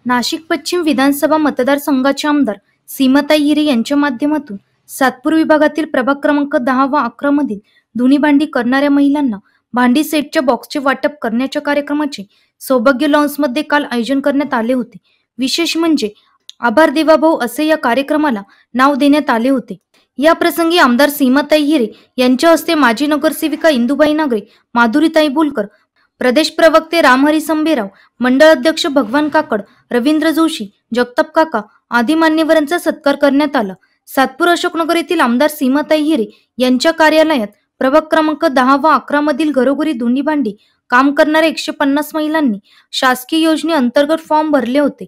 नाशिक पश्चिम विधानसभा मतदारसंघाचे आमदार सीमाताई हिरे यांच्या माध्यमातून सातपूर विभागातील प्रभाग क्रमांक 10 व 11 मधील धुनी भांडी करणाऱ्या महिलांना भांडी सेटच्या बॉक्सचे वाटप करण्याच्या कार्यक्रमाचे सौभाग्य लॉन्समध्ये काल आयोजन करण्यात आले होते। विशेष म्हणजे आभार देवाभाऊ असे या कार्यक्रमाला नाव देण्यात आले होते। या प्रसंगी आमदार सीमाताई हिरे यांच्या हस्ते माजी नगरसेविका इंदुबाई नागरे, माधुरीताई बोलकर, प्रदेश प्रवक्ते रामहरी संभेराव, मंडळ अध्यक्ष भगवान काकड, रवींद्र जोशी, जगताप काका आदी मान्यवरांचा सत्कार करण्यात आला। सातपूर अशोकनगर येथील आमदार सीमाताई हिरे यांच्या कार्यालयात प्रभाग क्रमांक 10 व 11 मधील घरोघरी धुनी भांडी काम करणाऱ्या 150 महिलांनी शासकीय योजनेअंतर्गत फॉर्म भरले होते।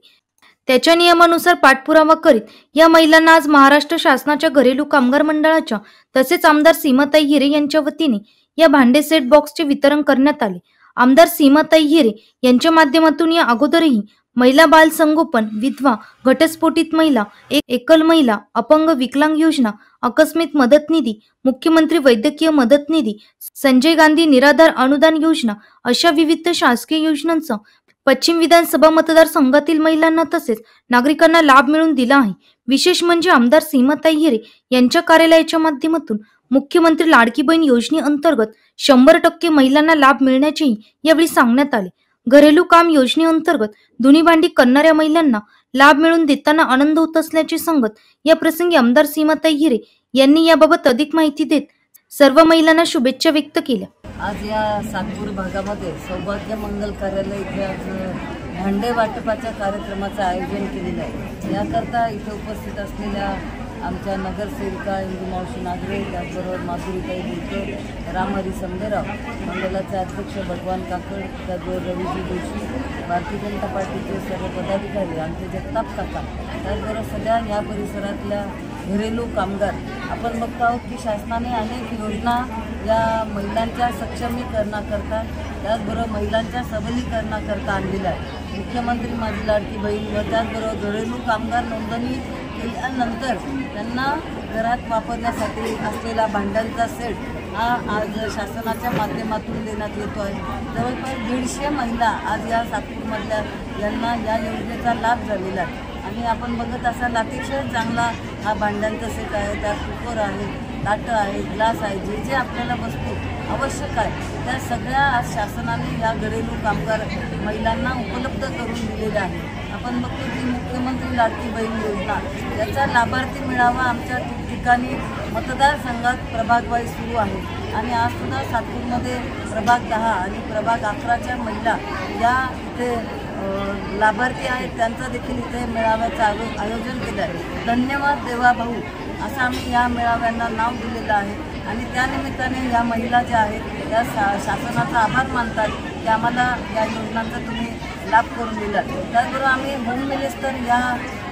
त्याच्या नियमानुसार पाठपुरावा करीत या महिलांना आज महाराष्ट्र शासनाच्या घरेलू कामगार मंडळाच्या तसेच आमदार सीमाताई हिरे यांच्या वतीने या भांडे सेट बॉक्सचे वितरण करण्यात आले। आमदार सीमाताई हिरे यांच्या माध्यमातून या अगोदरही महिला बाल संगोपन, विधवा, घटस्फोटित महिला, एकल महिला, अपंग विकलांग योजना, आकस्मिक मदत निधी, मुख्यमंत्री वैद्यकीय मदत निधी, संजय गांधी निराधार अनुदान योजना अशा विविध शासकीय योजनांचा पश्चिम विधानसभा मतदारसंघातील महिलांना तसेच नागरिकांना लाभ मिळवून दिला आहे। विशेष म्हणजे आमदार सीमाताई हिरे यांच्या कार्यालयाच्या माध्यमातून मुख्यमंत्री लाडकी बहीण योजनेअंतर्गत 100% महिलांना लाभ मिळण्याचेही यावेळी सांगण्यात आले। घरेलू काम योजनेअंतर्गत धुनी भांडी करणाऱ्या महिलांना लाभ मिळवून देताना आनंद होत असल्याचे सांगत या प्रसंगी आमदार सीमाताई हिरे यांनी याबाबत अधिक माहिती देत सर्व महिलांना शुभेच्छा व्यक्त केल्या। आज या सातपूर भागामध्ये सौभाग्य मंगल कार्यालय इथे आज भांडे वाटपाच्या कार्यक्रमाचं आयोजन केलेलं आहे। याकरता इथे उपस्थित असलेल्या आमच्या नगरसेविका इंदुमावशी नागरे, त्याचबरोबर माधुरीताई बोलकर, रामहरी संभेराव, मंडळाचे अध्यक्ष भगवान काकड, त्याचबरोबर रवीजी जोशी, भारतीय जनता पार्टीचे सर्व पदाधिकारी, आमचे जगताप काका, त्याचबरोबर सगळ्या या परिसरातल्या घरेलू कामगार आपण बघतो आहोत की शासनाने अनेक योजना या महिलांच्या सक्षमीकरणाकरता, त्याचबरोबर महिलांच्या सबलीकरणाकरता आणलेल्या आहे। मुख्यमंत्री माझी लाडकी बहीण व त्याचबरोबर घरेलू कामगार नोंदणी केल्यानंतर त्यांना घरात वापरण्यासाठी असलेला भांड्यांचा सेट हा आज शासनाच्या माध्यमातून देण्यात येतो आहे। जवळपास 150 महिला आज या सातपूरमधल्या यांना या योजनेचा लाभ झालेला आहे आणि आपण बघत असाल अतिशय चांगला हा भांड्यांचा सेट आहे। त्यात कुकर आहे, ताटं आहे, ग्लास आहे, जे जे आपल्याला वस्तू आवश्यक आहे त्या सगळ्या आज शासनाने या घरेलू कामगार महिलांना उपलब्ध करून दिलेल्या आहे। आपण बघतो की मुख्यमंत्री लाडकी बहीण योजना याचा लाभार्थी मिळावा आमच्या ठिकठिकाणी मतदारसंघात प्रभागवाईज सुरू आहे आणि आज सुद्धा सातपूरमध्ये प्रभाग 10 आणि प्रभाग 11च्या महिला या इथे लाभार्थी आहेत, त्यांचं देखील इथे मेळाव्याचं आयोजन केलं आहे। धन्यवाद देवाभाऊ असं आम्ही या मेळाव्यांना नाव दिलेलं आहे आणि त्यानिमित्ताने या महिला ज्या आहेत त्या शासनाचा आभार मानतात की आम्हाला या योजनांचा तुम्ही लाभ करून दिला। त्याचबरोबर आम्ही होम मिनिस्टर या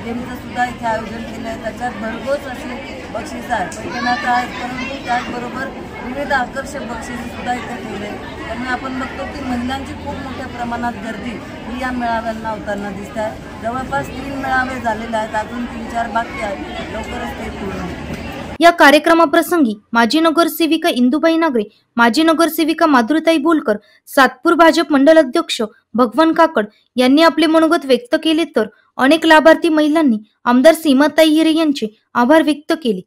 गेमचं सुद्धा इथे आयोजन केलं आहे। त्याच्यात भरघोस अशी बक्षिसं आहेत, पैठण्याचं आहेत, परंतु त्याचबरोबर विविध आकर्षक बक्षिसंसुद्धा इथे ठेवले आहे। त्यामुळे आपण बघतो की महिलांची खूप मोठ्या प्रमाणात गर्दी ही या मेळाव्यांना होताना दिसत आहे। जवळपास 3 मेळावे झालेले आहेत, अजून 3-4 बाकी आहेत, लवकरच ते पूर्ण होतील। या कार्यक्रमाप्रसंगी माजी नगरसेविका इंदुबाई नागरे, माजी नगरसेविका माधुरीताई बोलकर, सातपूर भाजप मंडळ अध्यक्ष भगवान काकड यांनी आपले मनोगत व्यक्त केले तर अनेक लाभार्थी महिलांनी आमदार सीमाताई हिरे यांचे आभार व्यक्त केले।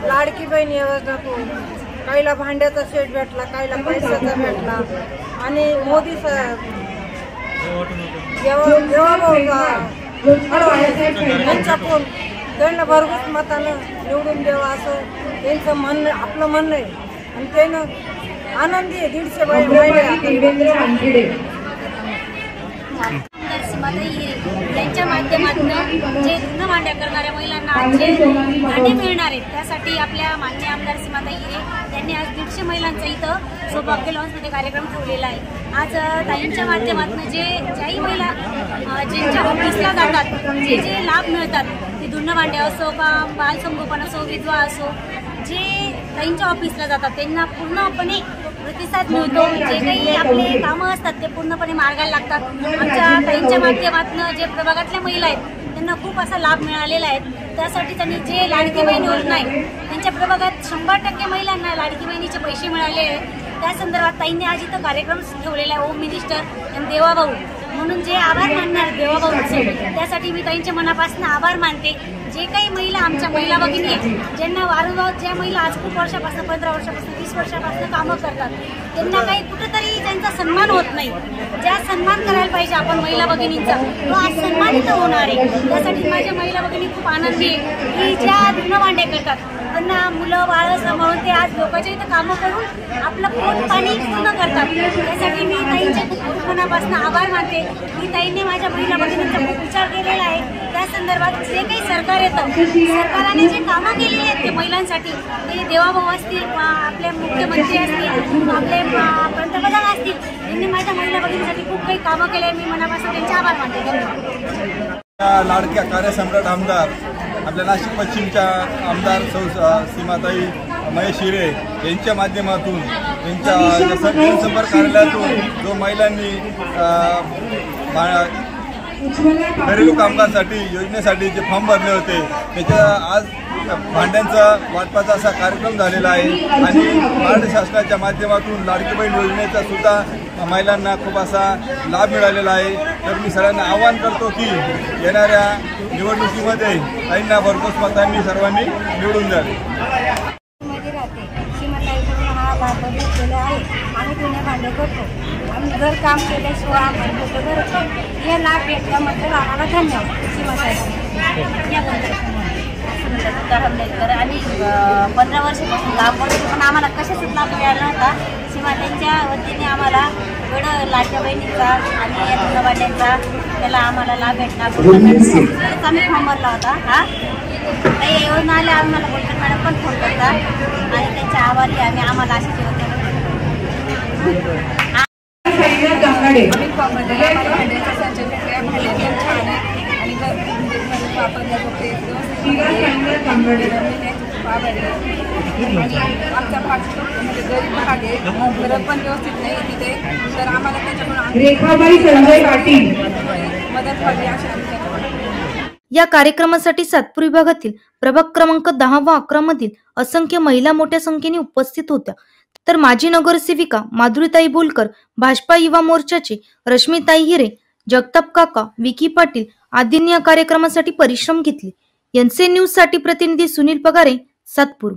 लाडकी बहीण योजनेतून काहीला भांड्याचा सेट भेटला, काहीला पैशाचा भेटला आणि मोदी साहेब त्यांना भरघोस मतानं निवडून द्यावा असं त्यांचं म्हणणं, आपलं म्हणणं आहे आणि त्यानं आनंदी आहे। 150 सीमाताई हिरे यांच्या माध्यमातून जे धुणं भांड्या करणाऱ्या महिलांना जे भांडे मिळणार आहेत त्यासाठी आपल्या मान्य आमदार सीमाताई हिरे यांनी आज 150 महिलांचा इथं सौभाग्य लॉन्समध्ये कार्यक्रम ठेवलेला आहे। आज ताईंच्या माध्यमातून ज्याही महिला ज्यांच्या ऑफिसला जातात, जे लाभ मिळतात, ते धुणं भांडे असो का बालसंगोपन असो, विधवा असो, जे ताईंच्या ऑफिसला जातात त्यांना पूर्णपणे प्रतिसाद मिळतो। जे काही आपले कामं असतात ते पूर्णपणे मार्गाला लागतात। आमच्या ताईंच्या माध्यमातून जे प्रभागातल्या महिला आहेत त्यांना खूप असा लाभ मिळालेला आहे। त्यासाठी त्यांनी जे लाडकी बहीण योजना आहे त्यांच्या प्रभागात 100% महिलांना लाडकी बहिणीचे पैसे मिळाले आहेत। त्या संदर्भात ताईंनी आज इथं कार्यक्रम ठेवलेला आहे। होम मिनिस्टर एम देवाभाऊ म्हणून जे आभार मानणार देवाभाऊंचे, त्यासाठी मी ताईंच्या मनापासून आभार मानते. जे काही महिला आमच्या महिला भगिनी आहेत, ज्यांना वारंवार ज्या महिला आज खूप वर्षापासून 15 वर्षापासून 20 वर्षापासून कामं करतात, त्यांना काही कुठेतरी त्यांचा सन्मान होत नाही. ज्या सन्मान करायला पाहिजे आपण महिला भगिनींचा, तो आज सन्मानित होणार आहे. त्यासाठी माझ्या महिला भगिनी खूप आनंदी आहे की ज्या धुणं भांडे करतात, त्यांना मुलं बाळं सांभाळून ते आज लोकांच्या इथं कामं करून आपलं पोट पाणी पूर्ण करतात. त्यासाठी मी ताईंचे खूप मनापासून आभार मानते की ताईंनी माझ्या महिला भगिनींचा खूप विचार केलेला आहे. त्या संदर्भात जे काही सरकार येतं, सरकारने जे कामं केलेली आहेत ते महिलांसाठी, ते देवाभाऊ असतील, आपले मुख्यमंत्री असतील, आपले पंतप्रधान असतील, त्यांनी माझ्या महिला भगिनींसाठी खूप काही कामं केले. मी मनापासून त्यांचे आभार मानते. धन्यवाद. लाडक्या कार्यसम्राट आमदार आपल्या नाशिक पश्चिमच्या आमदार सीमाताई महेश हिरे यांच्या माध्यमातून त्यांच्या जनसंपर्क कार्यालयातून जो महिलांनी घरेलू कामगारांसाठी योजनेसाठी जे फॉर्म भरले होते, त्याच्या आज भांड्यांचा वाटपाचा असा कार्यक्रम झालेला आहे. आणि महाराष्ट्र शासनाच्या माध्यमातून लाडकी बहीण योजनेचा सुद्धा महिलांना खूप असा लाभ मिळालेला आहे. तर मी सगळ्यांना आवाहन करतो की येणाऱ्या निवडणुकीमध्ये ताईंना भरघोस मतांनी सर्वांनी निवडून द्यावे. हा लाभ घेतलेला आहे. आम्ही जुने भांडे करतो, आम्ही घर काम केल्याशिवाय आम्हाला घर हे लाभ भेटल्याबद्दल आम्हाला धन्यवाद. तर आणि 15 वर्षापासून लाभ होतो, पण आम्हाला कशाचाच लाभ मिळाला नव्हता. सीमाताईंच्या वतीने आम्हाला एवढं लाडक्या बहिणीचा आणि या धुणभांड्यांचा त्याला आम्हाला लाभ भेटला. आम्ही फॉर्म भरला होता. हा काही योजना आल्या आम्हाला बोलतात, मॅडम पण फोन करतात आणि त्यांच्या आभारी आम्ही आम्हाला अशी आमचा म्हणजे गरीब भाग आहे, घरं पण व्यवस्थित नाही तिथे, तर आम्हाला त्याच्याकडून मदत व्हावी अशा. या कार्यक्रमासाठी सातपूर विभागातील प्रभाग क्रमांक 10 व 11 मधील असंख्य महिला मोठ्या संख्येने उपस्थित होत्या. तर माजी नगरसेविका माधुरीताई बोलकर, भाजपा युवा मोर्चाचे रश्मीताई हिरे, जगताप काका, विकी पाटील आदींनी या कार्यक्रमासाठी परिश्रम घेतले. एनसीएन न्यूज साठी प्रतिनिधी सुनील पगारे, सातपूर.